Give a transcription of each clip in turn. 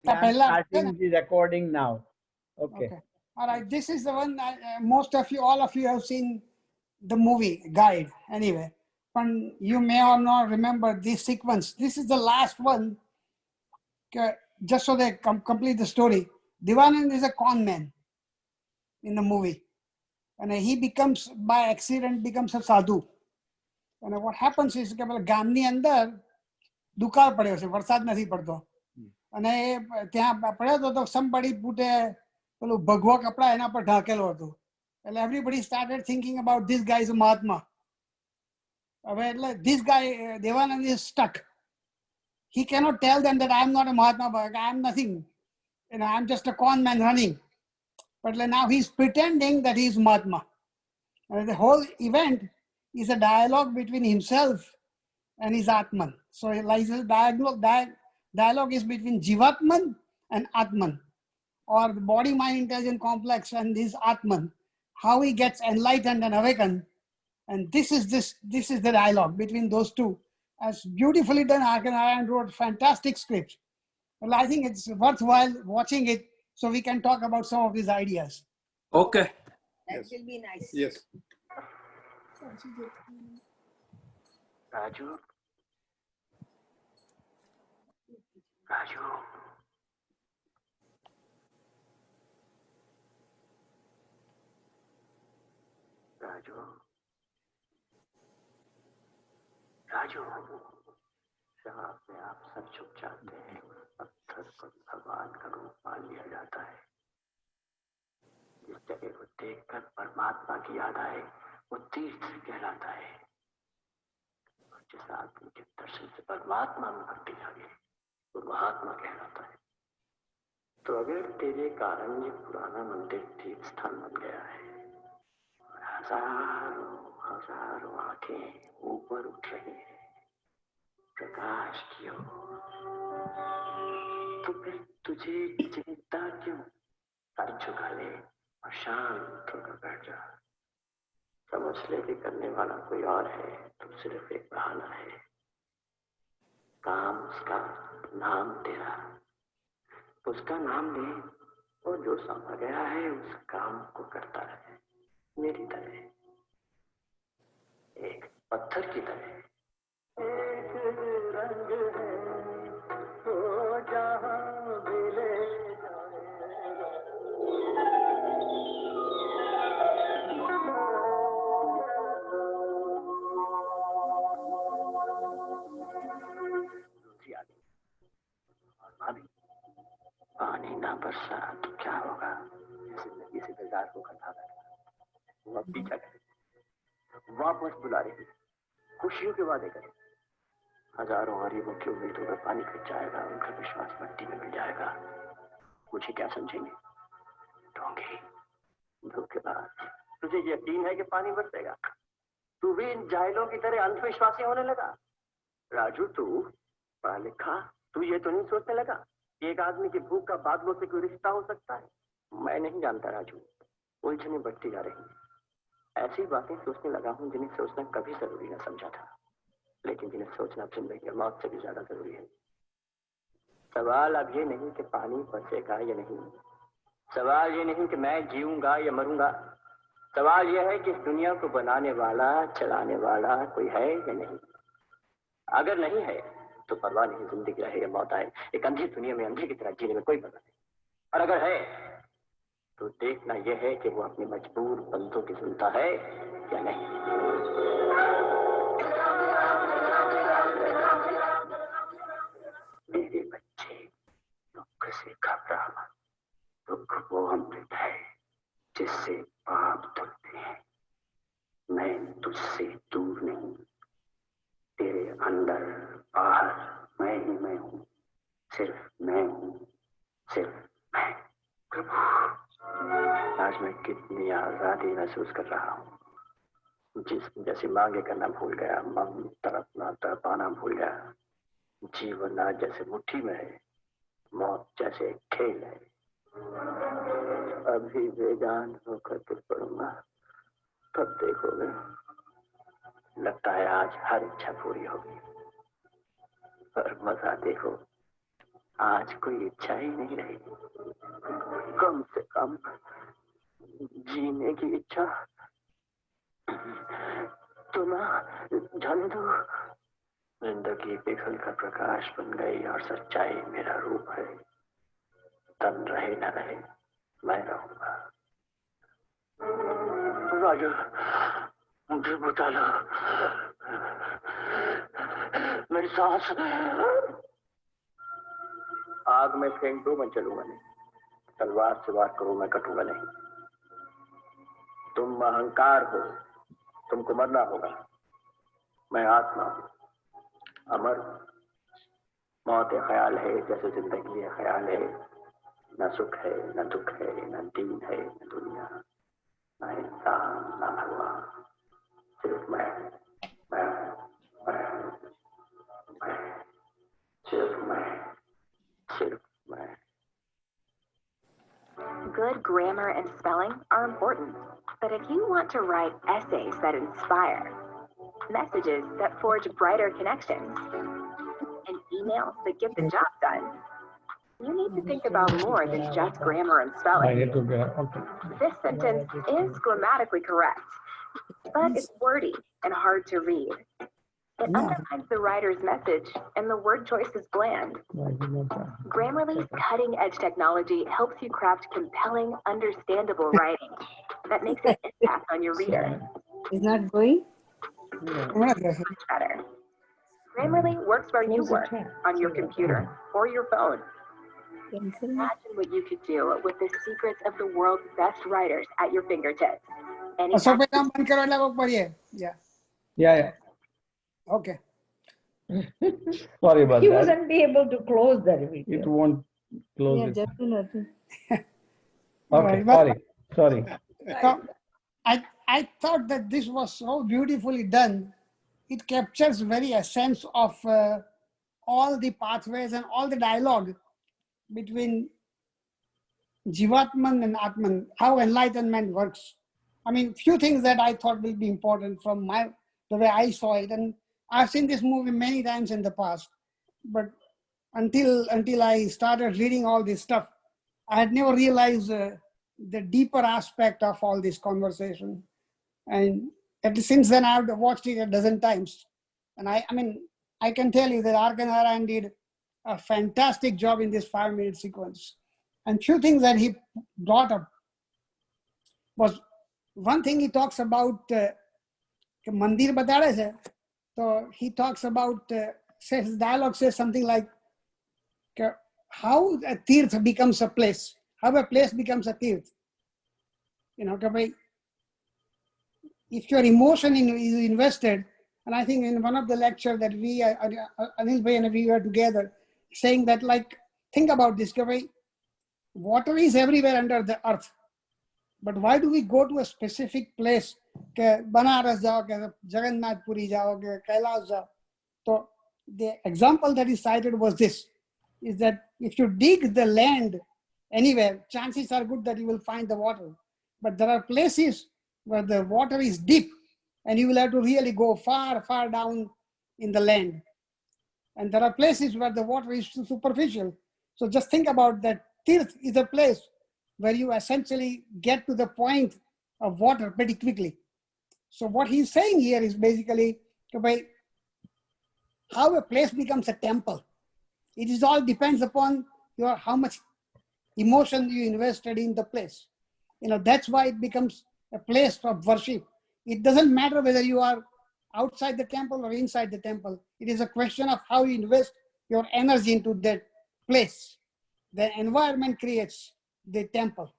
I'm starting the recording now. Okay. Okay. All right. This is the one most of you, all of you have seen the movie guide anyway. But you may or not remember this sequence. This is the last one. Just so they complete the story. Devanand is a con man in the movie. And he becomes, by accident, becomes a sadhu. And what happens is કે ગામની અંદર દુકાળ પડ્યો છે, વરસાદ નથી પડતો. અને ત્યાં પડ્યો હતો તો somebody put a પેલું ભગવા કપડા એના પર ઢાકેલો હતો. એટલે everybody started thinking about this guy is a Mahatma. હવે એટલે this guy Devanand is stuck. He cannot tell them that I am not a Mahatma, but I am nothing. I am just a con man running. But now he is pretending that he is Mahatma. The whole event is a dialogue between himself and his Atman. So like the dialogue is between Jivatman and Atman, or the body-mind intelligent complex and his Atman, how he gets enlightened and awakened. And this is the dialogue between those two. As beautifully done, Narayan wrote fantastic script. Well, I think it's worthwhile watching it so we can talk about some of these ideas. Okay. That will be nice. Yes. Raju. Raju. Raju. Raju, शराब में आप सब छुप जाते हैं, पत्थर को भगवान का रूप मान लिया जाता है। जिस जगह को देखकर परमात्मा की याद आए, वो तीर्थ कहलाता है। और जिस आदमी के दर्शन से परमात्मा में भक्ति जागे, वो महात्मा कहलाता है। तो अगर तेरे कारण ये पुराना मंदिर तीर्थ स्थान बन गया है, और हजारों हजारों आंखें ऊपर उठ रही है प्रकाश की ओर, तो फिर तुझे चिंता क्यों? सर झुका ले और शांत होकर बैठ जा। समझ ले कि करने वाला कोई और है, तो सिर्फ एक बहाना है। काम उसका, नाम तेरा। उसका नाम ले और जो सौंपा गया है उस काम को करता रहे, मेरी तरह, एक पत्थर की तरह। एक रंग है तो जहां भी ले पानी ना बरसा तो क्या होगा? जिंदगी से बेजार होकर भागा, वो अब पीछा करे, वापस बुला रही, खुशियों के वादे करे। हजारों गरीबों की उम्मीदों पर पानी फिर जाएगा, उनका विश्वास मिट्टी में मिल जाएगा। मुझे क्या समझेंगे? ढोंगी, धोखेबाज। तुझे यकीन है कि पानी बरसेगा? तू भी इन जाहिलों की तरह अंधविश्वासी होने लगा? राजू, तू पढ़ा लिखा, तू ये तो नहीं सोचने लगा कि एक आदमी की भूख का बादलों से कोई रिश्ता हो सकता है? मैं नहीं जानता राजू, उलझने बढ़ती जा रही। ऐसी बातें सोचने लगा हूं जिन्हें सोचना कभी जरूरी न समझा था, लेकिन जिन्हें सोचना जिंदगी और मौत से भी ज्यादा जरूरी है। सवाल अब ये नहीं कि पानी बरसेगा या नहीं, सवाल ये नहीं कि मैं जीऊंगा या मरूंगा, सवाल यह है कि इस दुनिया को बनाने वाला, चलाने वाला कोई है या नहीं। अगर नहीं है तो परवाह नहीं, जिंदगी रहे या मौत आए, एक अंधी दुनिया में अंधे की तरह जीने में कोई परवाह नहीं। और अगर है तो देखना यह है कि वो अपने मजबूर बंदों की सुनता है या नहीं। मेरे बच्चे, दुख से घबरा मत। दुख वो अमृत है जिससे पाप धुलते हैं। मैं तुझसे दूर नहीं, तेरे अंदर बाहर मैं ही मैं हूँ, सिर्फ मैं हूँ, सिर्फ मैं। प्रभु, आज मैं कितनी आजादी महसूस कर रहा हूँ। जिसम जैसी मांगे करना भूल गया, मन तड़पना तड़पाना भूल गया। जीवन आज जैसे मुट्ठी में है, मौत जैसे खेल है। अभी बेजान होकर तुझ पड़ूंगा, तब देखोगे। लगता है आज हर इच्छा पूरी होगी, पर मजा देखो, आज कोई इच्छा ही नहीं रही, कम से कम जीने की इच्छा तो ना जाने दो। जिंदगी पिघल कर प्रकाश बन गई और सच्चाई मेरा रूप है। तन रहे न रहे मैं रहूंगा। राजू, मुझे बता लो, मेरी सांस आग में फेंक दो, मैं चलूंगा नहीं। तलवार से वार करो, मैं कटूंगा नहीं। तुम अहंकार हो, तुमको मरना होगा। मैं आत्मा हूं, अमर हूं। मौत एक ख्याल है जैसे जिंदगी एक ख्याल है। न सुख है, न दुख है, न दीन है, न दुनिया, न इंसान, न भगवान। सिर्फ मैं, मैं, मैं, सिर्फ मैं, सिर्फ मैं। Good grammar and spelling are important, but if you want to write essays that inspire, messages that forge brighter connections, and emails that get the job done, you need to think about more than just grammar and spelling. This sentence is grammatically correct, but it's wordy and hard to read. It undermines the writer's message, and the word choice is bland. Grammarly's cutting-edge technology helps you craft compelling, understandable writing that makes an impact on your reader. Is not going? Much better. Grammarly works where you work, on your computer or your phone. Imagine what you could do with the secrets of the world's best writers at your fingertips. So, yeah. Yeah. Okay. Sorry about He that. wouldn't be able to close that video. It won't close Yeah, it. just nothing. Okay, Right, sorry. So, I thought that this was so beautifully done. It captures very essence of all the pathways and all the dialogue between Jivatman and Atman, how enlightenment works. I mean, few things that I thought will be important from the way I saw it. And I've seen this movie many times in the past, but until I started reading all this stuff, I had never realized the deeper aspect of all this conversation. And since then, I've watched it a dozen times. And I mean, I can tell you that Arkanarayan did a fantastic job in this 5-minute sequence. And few things that he brought up was, one thing he talks about, Mandir Batare hai. So he talks about, his dialogue says something like, how a tirth becomes a place, how a place becomes a tirth. You know, if your emotion is invested, and I think in one of the lectures that we, Anil Bhai and we were together, saying that, like, think about this, water is everywhere under the earth, but why do we go to a specific place, Banaras jao, Jagannath Puri jao, Kailash jao? So the example that is cited was this, is that if you dig the land anywhere, chances are good that you will find the water. But there are places where the water is deep and you will have to really go far, far down in the land. And there are places where the water is superficial. So just think about that. Tirth is a place where you essentially get to the point of water pretty quickly. So what he's saying here is basically how a place becomes a temple. It is all depends upon how much emotion you invested in the place. You know, that's why it becomes a place of worship. It doesn't matter whether you are outside the temple or inside the temple. It is a question of how you invest your energy into that place. The environment creates the temple.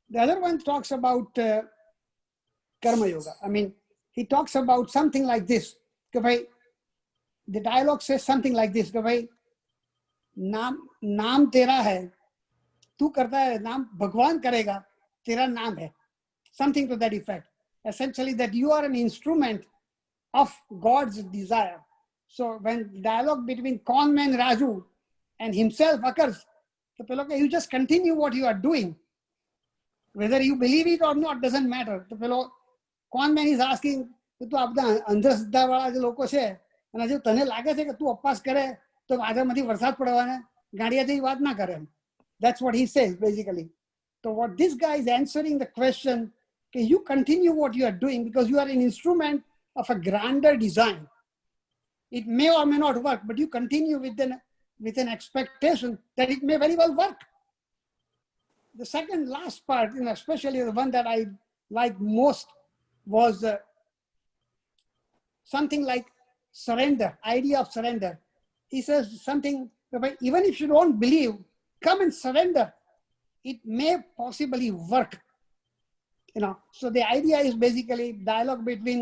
The other one talks about Karma Yoga. I mean, he talks about something like this. The dialogue says something like this. नाम तेरा है, तू करता है, नाम भगवान करेगा, तेरा नाम है. Something to that effect. Essentially, that you are an instrument of God's desire. So when dialogue between conman Raju and himself occurs, you just continue what you are doing. Whether you believe it or not doesn't matter. The conman is asking, tu apna andhashraddha wala je loko che, અને જો તને લાગે છે કે તું ઉપવાસ કરે તો આગળમાંથી વરસાદ પડવાના, ગાંડિયા જેવી વાત ના કરે. That's what he says basically. So what this guy is answering the question, okay, you continue what you are doing because you are an instrument of a grander design. It may or may not work, but you continue with an expectation that it may very well work. The second last part, especially the one that I liked most, was something like surrender, idea of surrender. He says something, even if you don't believe, come and surrender. It may possibly work. So the idea is basically dialogue between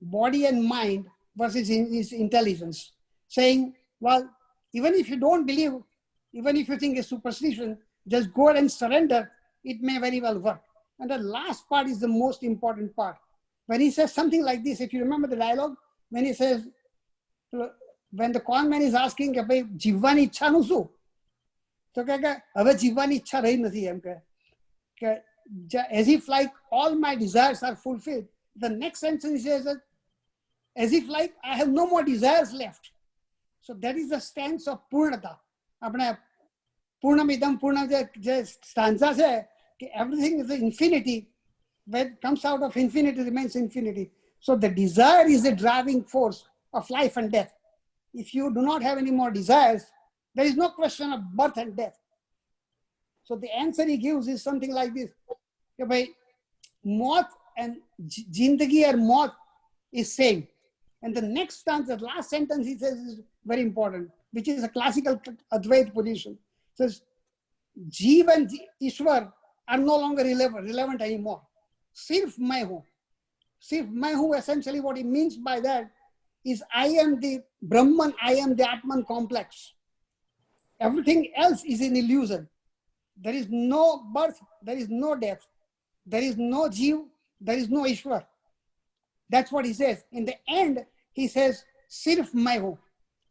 body and mind versus his intelligence, saying, well, even if you don't believe, even if you think it's superstition, just go ahead and surrender. It may very well work. And the last part is the most important part. When he says something like this, if you remember the dialogue, when he says, when the con man is asking, જીવવાની ઈચ્છાનું શું? તો કે હવે જીવવાની ઈચ્છા રહી નથી એમ કે as if like all my desires are fulfilled. The next sentence he says that as if like I have no more desires left. So that is the stance of purnata. આપણે પૂર્ણમિદમ પૂર્ણ જે stanza છે કે everything is infinity. When it comes out of infinity, remains infinity. So the desire is the driving force of life and death. If you do not have any more desires, there is no question of birth and death. So the answer he gives is something like this. Maut and jindagi or maut is same. And the next stanza, the last sentence he says is very important, which is a classical Advaita position. It says, Jeev and Ishwar are no longer relevant anymore. Sirf मैं हूं. Sirf मैं हूं, essentially what he means by that is I am the Brahman, I am the Atman complex. Everything else is an illusion. There is no birth, there is no death, there is no Jeev, there is no Ishwar. That's what he says. In the end, he says, Sirf मैं हूं.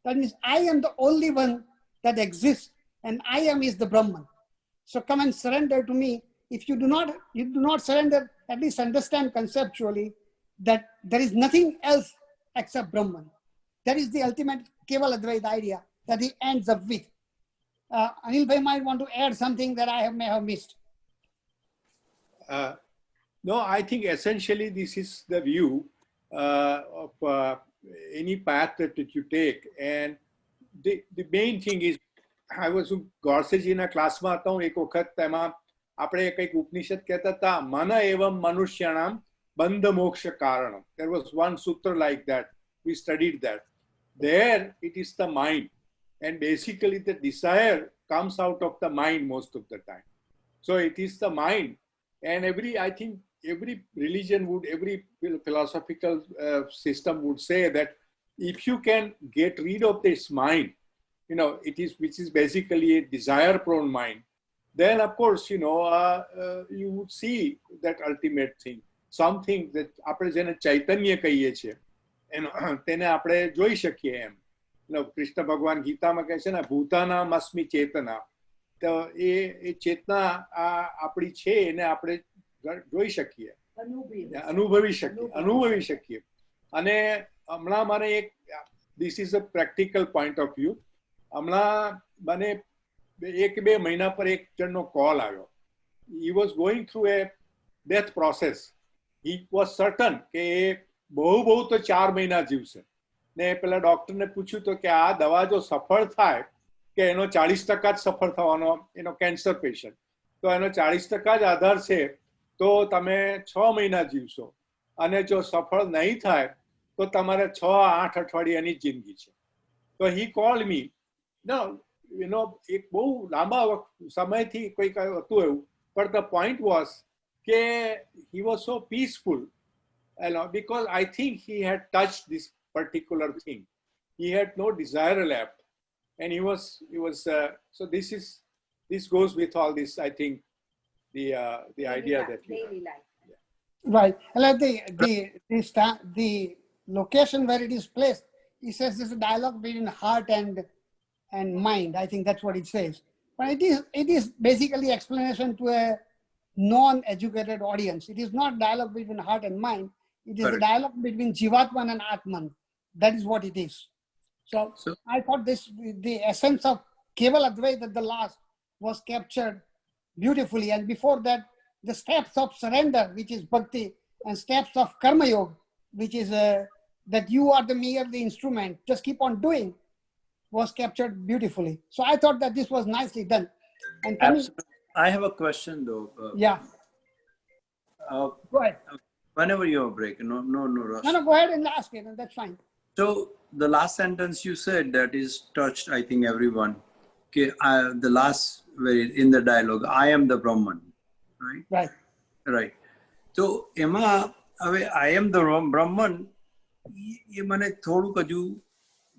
That means I am the only one that exists, and I am is the Brahman. So come and surrender to me. If you do not surrender, at least understand conceptually that there is nothing else except Brahman. That is the ultimate Keval Advaita idea that he ends up with. Anil Bhai might want to add something that I may have missed. No, I think essentially this is the view of any path that you take. And the main thing is, I was ગોડસેજીના ક્લાસમાં હતો એક વખત, તેમાં આપણે કંઈક ઉપનિષદ કહેતા હતા, મન એવં મનુષ્યાણામ બંધ મોક્ષ કારણમ. There was one sutra like that. We studied that. There it is the mind. And basically the desire comes out of the mind most of the time. So it is the mind. And I think every religion would, every philosophical system would say that if you can get rid of this mind, which is basically a desire-prone mind, then of course, you would see that ultimate thing, something that આપણે જેને ચૈતન્ય કહીએ છીએ, તેને આપણે જોઈ શકીએ એમ. કૃષ્ણ ભગવાન ગીતામાં કહે છે ને, ભૂતાનામ અસ્મિ ચેતના. તો એ ચેતના આપણી છે, એને આપણે જોઈ શકીએ, અનુભવી શકીએ. અને હમણાં મને this is a practical point of view. હમણાં મને 1-2 મહિના પર એક જણનો કોલ આવ્યો. He was going through a death process. He was certain કે બહુ તો 4 મહિના જીવશે. ને પેલા ડોક્ટરને પૂછ્યું તો કે આ દવા જો સફળ થાય, કે એનો 40% જ સફળ થવાનો, કેન્સર પેશન્ટ, તો એનો 40% જ આધાર છે, તો તમે 6 મહિના જીવશો. અને જો સફળ નહીં થાય તો તમારે 6-8 અઠવાડિયાની જિંદગી છે. તો he called me. No, એક બહુ લાંબા સમયથી કંઈક હતું એવું. But the point was કે he was so peaceful, because I think he had touched this particular thing. He had no desire left, and he was so this goes with all this, I think, the idea that daily life. Yeah. Right. And like the location where it is placed, he says there's a dialogue between heart and mind. I think that's what it says. But it is basically explanation to a non-educated audience. It is not dialogue between heart and mind. It is a dialogue between Jivatman and Atman. That is what it is. So I thought the essence of Keval Advaita, the last, was captured beautifully. And before that, the steps of surrender, which is bhakti, and steps of karma yoga, which is that you are the instrument, just keep on doing, was captured beautifully. So I thought that this was nicely done. And coming, Absolutely. I have a question though. yeah, go ahead. Whenever you have a break, no rush. No, go ahead and ask it, and that's fine. So the last sentence you said that is touched, I think, everyone. Okay, the last in the dialogue, I am the Brahman, right? Right. Right. So Emma, I am the Brahman. ये મને થોડુંક હજુ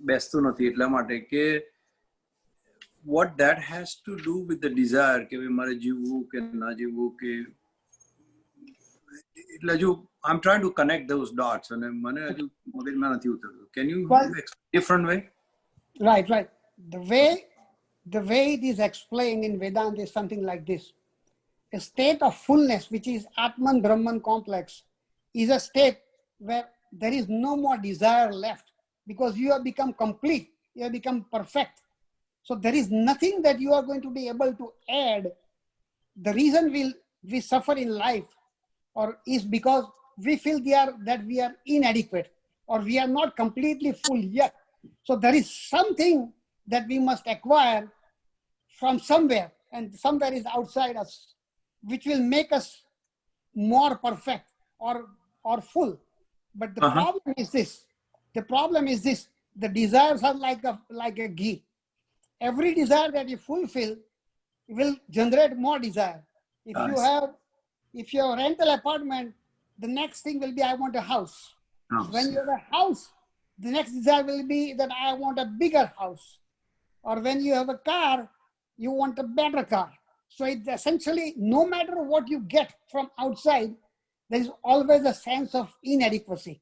બેસતું નથી એટલા માટે કે what that has to do with the desire કે મારે જીવવું કે ના જીવવું કે એટલે હજુ I'm trying to connect those dots અને મને હજુ મગજમાં નથી ઉતરતું. Can you explain different way? Right. The way it is explained in Vedanta is something like this. A state of fullness, which is Atman Brahman complex, is a state where there is no more desire left because you have become complete, you have become perfect. So there is nothing that you are going to be able to add. The reason we suffer in life is because we feel that we are inadequate or we are not completely full yet. So there is something that we must acquire from somewhere, and somewhere is outside us, which will make us more perfect or full. But the problem is this. The problem is this. The desires are like a ghee. Every desire that you fulfill will generate more desire. If you have a rental apartment, the next thing will be, I want a house. When you have a house, the next desire will be that I want a bigger house. Or when you have a car, you want a better car. So it's essentially, no matter what you get from outside, there is always a sense of inadequacy.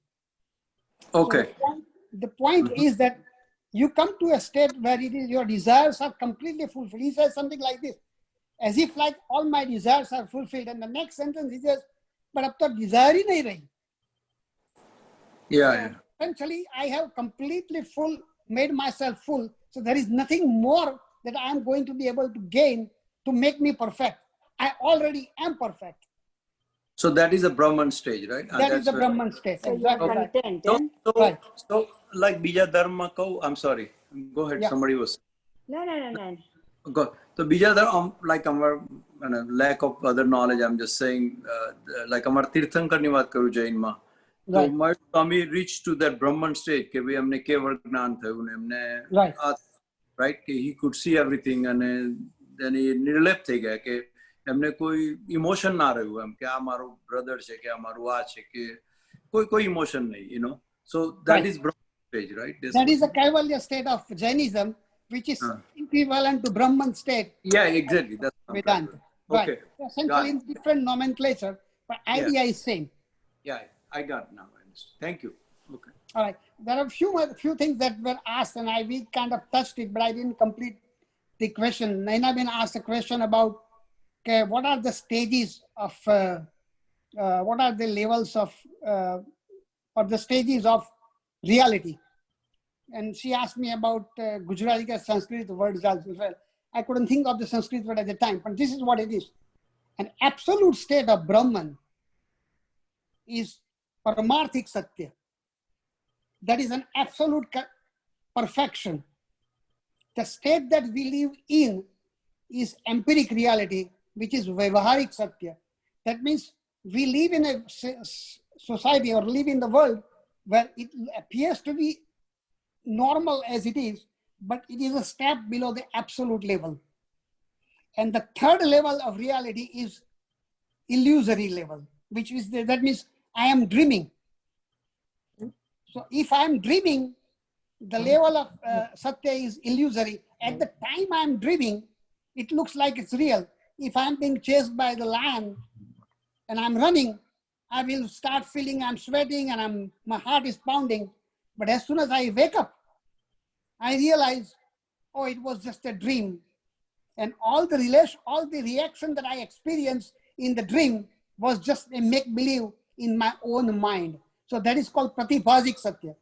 Okay. So the point is that you come to a state where your desires are completely fulfilled. He says something like this, as if like all my desires are fulfilled. And the next sentence he says, but ab to desire hi nahi rahi. Yeah. Essentially, I have completely made myself full. So there is nothing more that I am going to be able to gain to make me perfect. I already am perfect. So that is a Brahman stage, right? That is the Brahman stage. So you are Exactly. content. Right. So like bija dharma ko, I'm sorry. Go ahead. Yeah. Somebody was. No. Go. So bija dharma, like our lack of other knowledge, I'm just saying, like our તીર્થંકર ની વાત કરું જૈનમાં. So my Swami reached to that Brahman stage કે ભાઈ એમને કેવળ જ્ઞાન થયું ને એમને right કે he could see everything and then he નિર્લેપ થઈ ગયા કે એમને કોઈ ઇમોશન ના રહ્યું એમ કે આ મારો બ્રધર છે કે આ મારું આ છે કે કોઈ ઇમોશન નહીં, you know. So that is Brahman stage, right? That is the Kaivalya state of Jainism, which is equivalent to Brahman state. Yeah, exactly. That's Vedanta. Okay. Right. Essentially in different nomenclature, but idea is same. Yeah, I got it now. Thank you. Okay. All right. There are a few things that were asked, and we kind of touched it, but I didn't complete the question. Naina been asked a question about what are the stages of, what are the levels of, or the stages of reality? And she asked me about Gujarati and Sanskrit words as well. I couldn't think of the Sanskrit word at the time, but this is what it is. An absolute state of Brahman is Paramarthik Satya. That is an absolute perfection. The state that we live in is empiric reality, which is Vyavaharik Satya. That means we live in a society or live in the world where it appears to be normal as it is, but it is a step below the absolute level. And the third level of reality is illusory level, which is that means I am dreaming. So if I am dreaming, the level of Satya is illusory. At the time I am dreaming, it looks like it's real. If I am being chased by the lion and I'm running, I will start feeling I'm sweating and my heart is pounding. But as soon as I wake up, I realize, oh, it was just a dream. And all the reaction that I experienced in the dream was just a make-believe in my own mind. So that is called Pratibhasik Satya.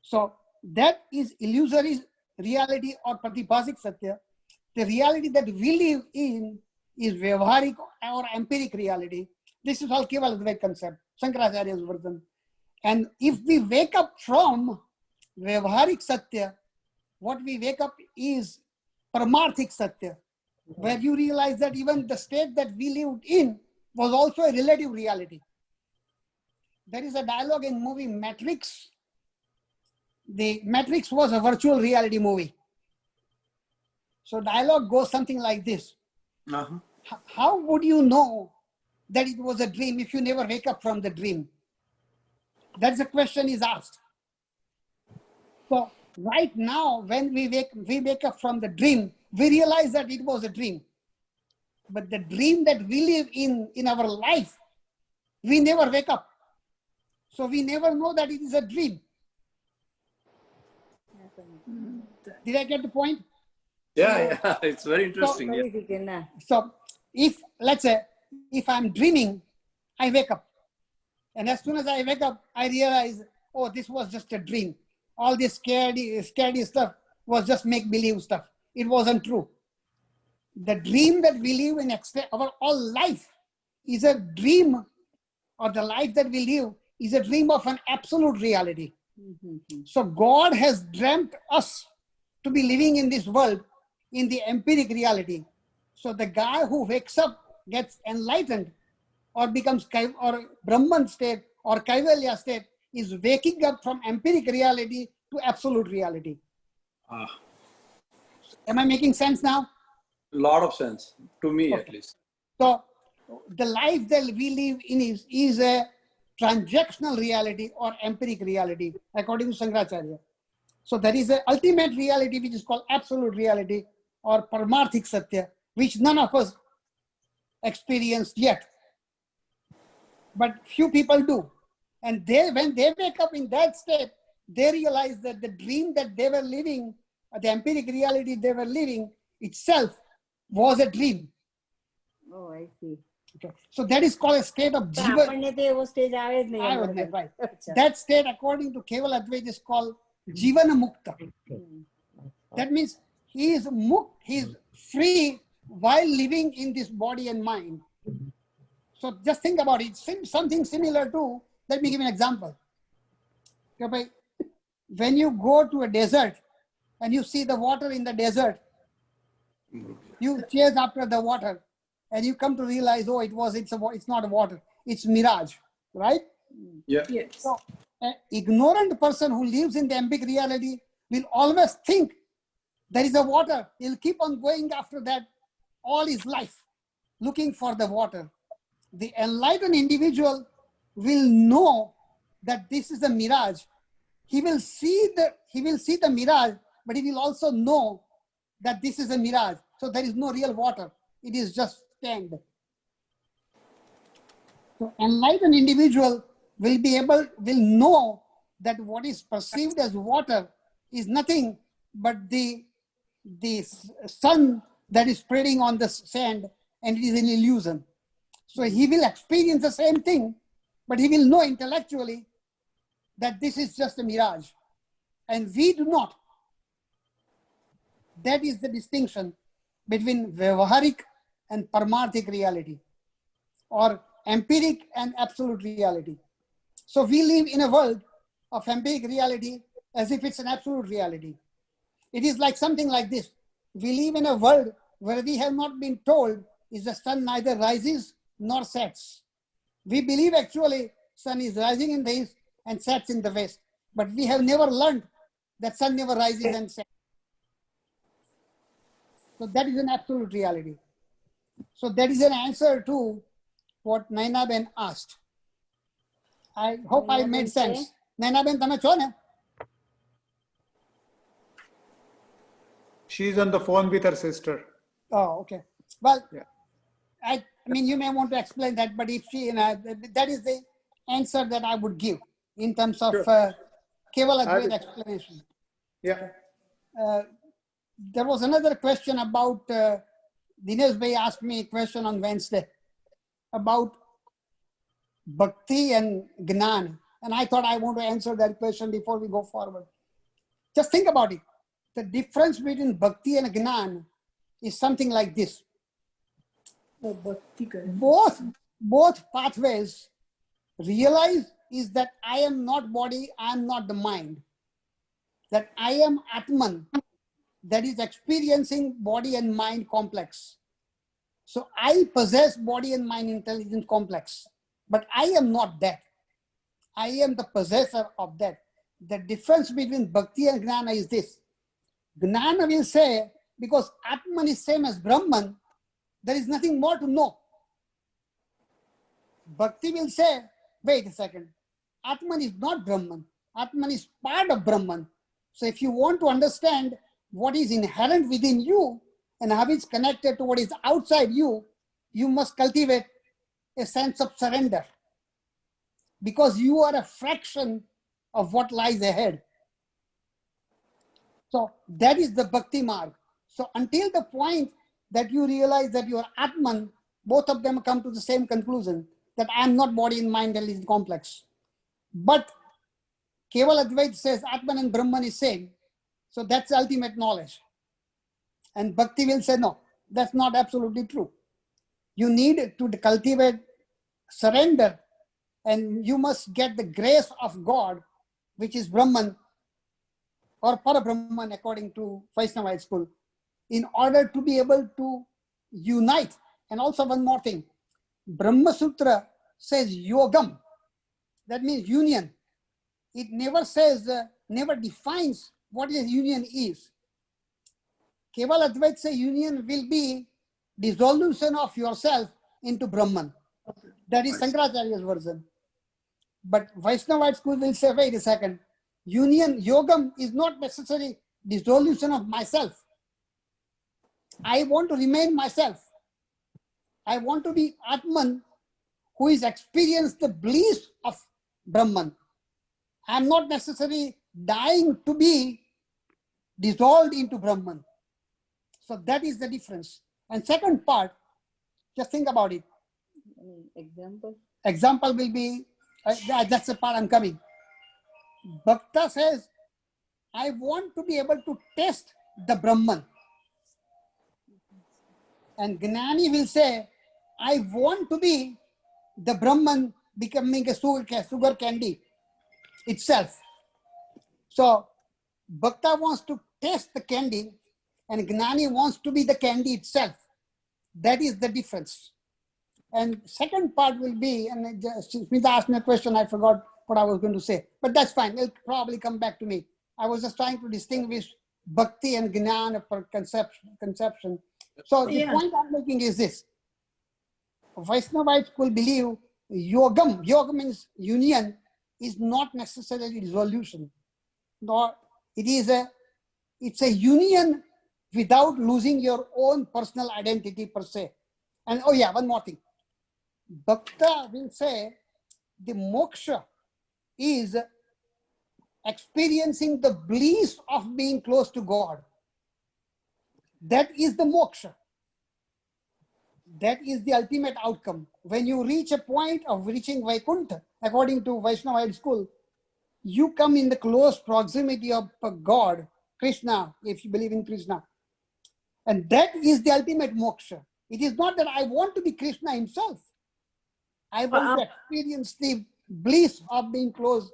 So that is illusory reality or Pratibhasik Satya. the reality that we live in is Vyavaharik or empiric reality. This is all Keval Advaita concept, Shankaracharya's version. And if we wake up from Vyavaharik Satya, what we wake up is Paramarthik Satya, where you realize that even the state that we lived in was also a relative reality. There is a dialogue in movie Matrix. The Matrix was a virtual reality movie. So dialogue goes something like this. How would you know that it was a dream if you never wake up from the dream? That's the question is asked. So right now, when we wake up from the dream, we realize that it was a dream. But the dream that we live in our life, we never wake up. So we never know that it is a dream. Did I get the point? Yeah, it's very interesting. So if, let's say, if I'm dreaming, I wake up. And as soon as I wake up, I realize, oh, this was just a dream. All this scary stuff was just make-believe stuff. It wasn't true. The dream that we live in our all life is a dream, or the life that we live is a dream of an absolute reality. So God has dreamt us to be living in this world in the empiric reality. So the guy who wakes up, gets enlightened, or becomes or Brahman state or Kaivalya state, is waking up from empiric reality to absolute reality. Am I making sense now? A lot of sense, to me at least. So the life that we live in is a transactional reality or empiric reality, according to Shankaracharya. So there is an ultimate reality which is called absolute reality or Paramarthik Satya, which none of us experienced yet. But few people do. And when they wake up in that state, they realize that the dream that they were living, the empiric reality they were living itself was a dream. Oh, I see. Okay. So that is called a state of jiva. Right. That state, according to Keval Advaita, is called Jivana Mukta. That means he is free while living in this body and mind. So just think about it. Something similar to, let me give you an example. Okay, when you go to a desert and you see the water in the desert, you chase after the water and you come to realize, oh, it's not water, it's mirage, right? Yeah. Yes. So an ignorant person who lives in the empiric reality will always think there is a water. He'll keep on going after that all his life, looking for the water. The enlightened individual will know that this is a mirage. He will see the mirage, but he will also know that this is a mirage. So there is no real water. It is just sand. So enlightened individual will know that what is perceived as water is nothing but the sun that is spreading on the sand, and it is an illusion. So he will experience the same thing, but he will know intellectually that this is just a mirage. And we do not. That is the distinction between Vyavaharik and Paramarthik reality, or empiric and absolute reality. So we live in a world of empiric reality as if it's an absolute reality. It is like something like this. We live in a world where we have not been told is the sun neither rises nor sets. We believe actually sun is rising in the east and sets in the west, but we have never learned that sun never rises and sets. So that is an absolute reality. So that is an answer to what Nainaben asked. I hope I made sense. Nainaben, તમે છો ને? She's on the phone with her sister. Oh, okay. Well, yeah. I mean, you may want to explain that, but if she, that is the answer that I would give in terms of Keval Advaita explanation. Yeah. There was another question about, Dinesh Bhai asked me a question on Wednesday about Bhakti and Gnan. And I thought I want to answer that question before we go forward. Just think about it. The difference between Bhakti and Gnan is something like this. Oh, bhakti karna. Both pathways realize is that I am not body, I am not the mind. That I am Atman, that is experiencing body and mind complex. So I possess body and mind intelligence complex, but I am not that. I am the possessor of that. The difference between bhakti and gnana is this. Gnana will say, because Atman is same as Brahman, there is nothing more to know. Bhakti will say, wait a second, Atman is not Brahman. Atman is part of Brahman. So if you want to understand what is inherent within you and how it's connected to what is outside you, you must cultivate a sense of surrender. Because you are a fraction of what lies ahead. So that is the bhakti marg. So until the point that you realize that you are Atman, both of them come to the same conclusion, that I am not body and mind intelligence complex. But Keval Advaita says Atman and Brahman is same. So that's ultimate knowledge. And Bhakti will say, no, that's not absolutely true. You need to cultivate surrender, and you must get the grace of God, which is Brahman or Parabrahman according to Vaishnava school, in order to be able to unite. And also one more thing, Brahma Sutra says yogam, that means union. It never says, never defines what a union is. Keval Advaita say union will be dissolution of yourself into Brahman. That is Shankaracharya's version. But Vaishnavite school will say, wait a second, union, yogam is not necessarily dissolution of myself. I want to remain myself. I want to be Atman who is experienced the bliss of Brahman. I am not necessarily dying to be dissolved into Brahman. So that is the difference. And second part, just think about it. Example? Example will be, that's the part I'm coming. Bhakta says, I want to be able to test the Brahman. And Gnani will say, I want to be the Brahman becoming a sugar candy itself. So Bhakta wants to taste the candy and Gnani wants to be the candy itself. That is the difference. And second part will be, and Smita asked me a question, I forgot what I was going to say, but that's fine. It'll probably come back to me. I was just trying to distinguish bhakti and gnana per conception. So the point I'm making is this. Vaishnavite will believe yogam, yoga means union, is not necessarily dissolution. Nor it's a union without losing your own personal identity per se. And oh yeah, one more thing. Bhakta will say the moksha is experiencing the bliss of being close to God. That is the moksha. That is the ultimate outcome. When you reach a point of reaching Vaikuntha, according to Vaishnava school, you come in the close proximity of God, Krishna, if you believe in Krishna. And that is the ultimate moksha. It is not that I want to be Krishna himself. I want to experience the bliss of being close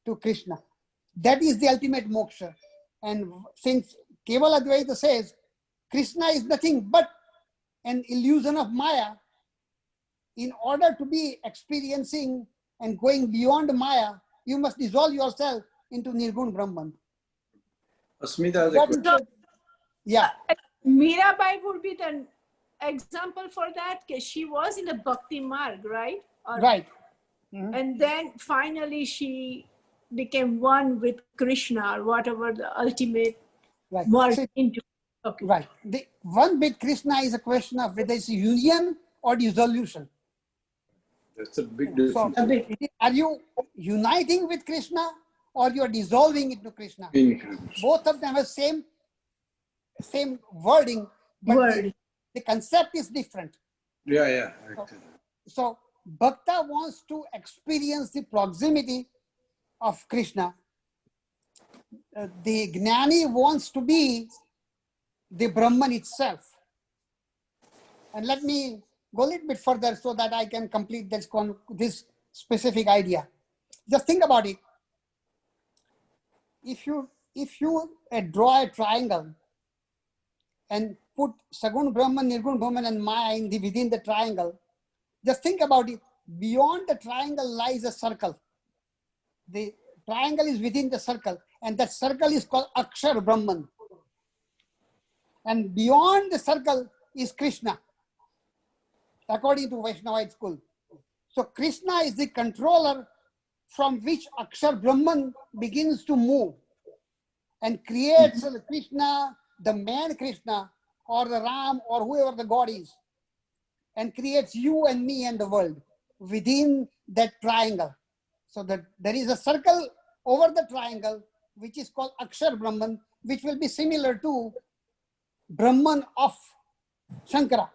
to Krishna. That is the ultimate moksha. And since Keval Advaita says, Krishna is nothing but an illusion of Maya, in order to be experiencing and going beyond Maya, you must dissolve yourself into Nirgun Brahman. Asmita has a question. Yeah. Mirabai would be the example for that, because she was in the Bhakti Marg, right? Right. And then finally she became one with Krishna, or whatever the ultimate word into. Okay. Right. The one with Krishna is a question of whether it's union or dissolution. That's a big difference. So, are you uniting with Krishna or you are dissolving into Krishna? Both of them have same wording, but the concept is different. Yeah. So Bhakta wants to experience the proximity of Krishna. The Gnani wants to be the Brahman itself. And let me go a little bit further so that I can complete this specific idea. Just think about it. If you draw a triangle and put Sagun Brahman, Nirgun Brahman, and Maya within the triangle, just think about it. Beyond the triangle lies a circle. The triangle is within the circle, and that circle is called Akshar Brahman. And beyond the circle is Krishna, according to Vaishnavite school. So Krishna is the controller from which Akshar Brahman begins to move and creates Krishna, the man Krishna, or the Ram, or whoever the God is, and creates you and me and the world within that triangle. So that there is a circle over the triangle, which is called Akshar Brahman, which will be similar to Brahman of Shankara.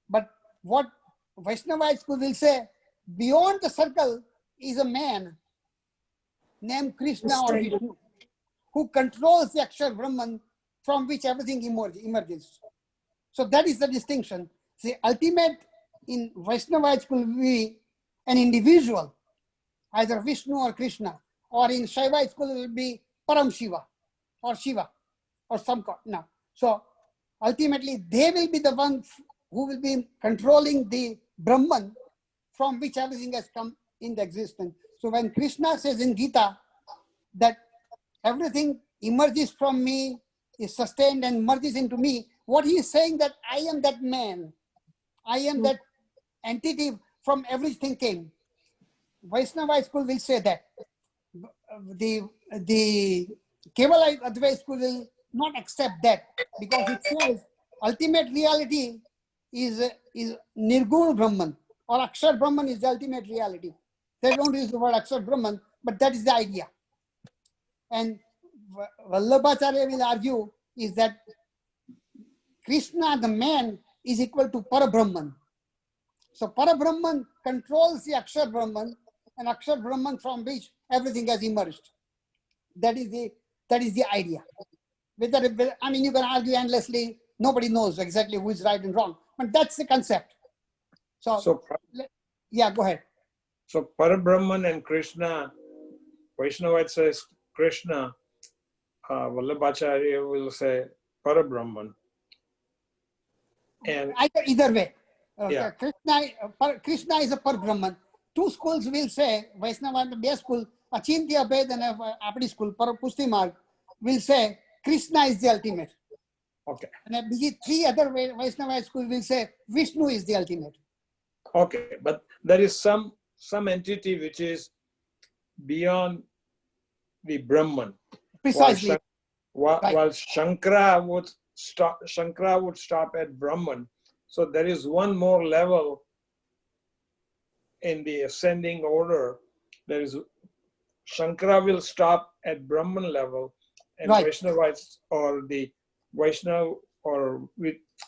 But what Vaishnavite school will say, beyond the circle is a man named Krishna or Vishnu, who controls the Akshar Brahman from which everything emerges. So that is the distinction. The ultimate in Vaishnavite school will be an individual, either Vishnu or Krishna, or in Shaivite school it will be Param Shiva or some god. No. So ultimately they will be the ones who will be controlling the Brahman from which everything has come into existence. So when Krishna says in Gita that everything emerges from me, is sustained and merges into me, what he is saying that I am that man, I am that entity from everything came. Vaishnavite school will say that. The Kevalite Advaita school will not accept that, because it says ultimate reality is Nirgun Brahman, or Akshar Brahman is the ultimate reality. They don't use the word Akshar Brahman, but that is the idea. And Vallabhacharya will argue is that Krishna, the man, is equal to Parabrahman. So Parabrahman controls the Akshar Brahman, and Akshar Brahman from which everything has emerged. That is the idea. I mean, you can argue endlessly. Nobody knows exactly who is right and wrong, but that's the concept. So yeah, go ahead. So Parabrahman and Krishna, Vaishnavite says Krishna, Vallabhacharya will say Parabrahman. And either way, yeah. Krishna is a Parabrahman. Two schools will say, Vaishnava base school, Achintya Bhed and Apadi school, Pusti Marg, will say Krishna is the ultimate. Okay. And three other Vaishnava school will say Vishnu is the ultimate. Okay, but there is some entity which is beyond the Brahman. Precisely. While Shankara would stop at Brahman. So there is one more level in the ascending order. There is Shankara will stop at Brahman level, and Vaishnavites or the Vaishnav or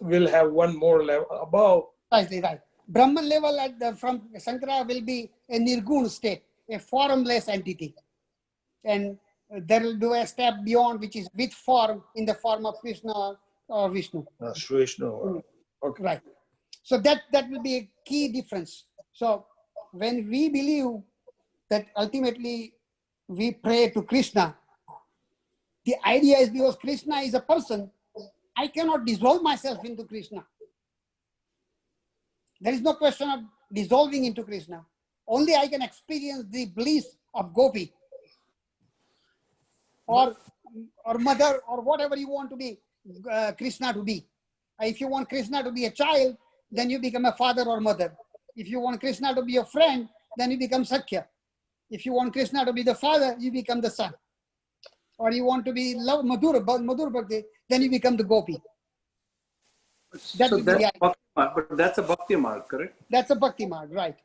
will have one more level above. Precisely right. Brahman level from Shankara will be a Nirgun state, a formless entity. And there will be a step beyond, which is with form, in the form of Krishna or Vishnu. Vishnu. Okay. Right. So that will be a key difference. So when we believe that ultimately we pray to Krishna, the idea is because Krishna is a person, I cannot dissolve myself into Krishna. There is no question of dissolving into Krishna. Only I can experience the bliss of Gopi or mother or whatever you want to be, Krishna to be. If you want Krishna to be a child, then you become a father or mother. If you want Krishna to be a friend, then you become Sakya. If you want Krishna to be the father, you become the son. Or you want to be Madhur Bhakti, then you become the Gopi. But that's a Bhakti mark, correct? That's a Bhakti mark, right.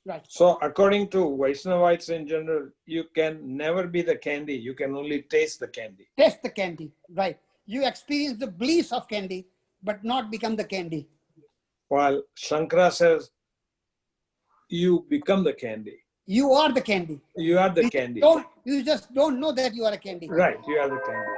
Right. So according to Vaishnavites in general, you can never be the candy. You can only taste the candy. Taste the candy, right. You experience the bliss of candy, but not become the candy. While Shankara says, you become the candy. You are the candy. You are the candy. You just don't know that you are a candy. Right, you are the candy.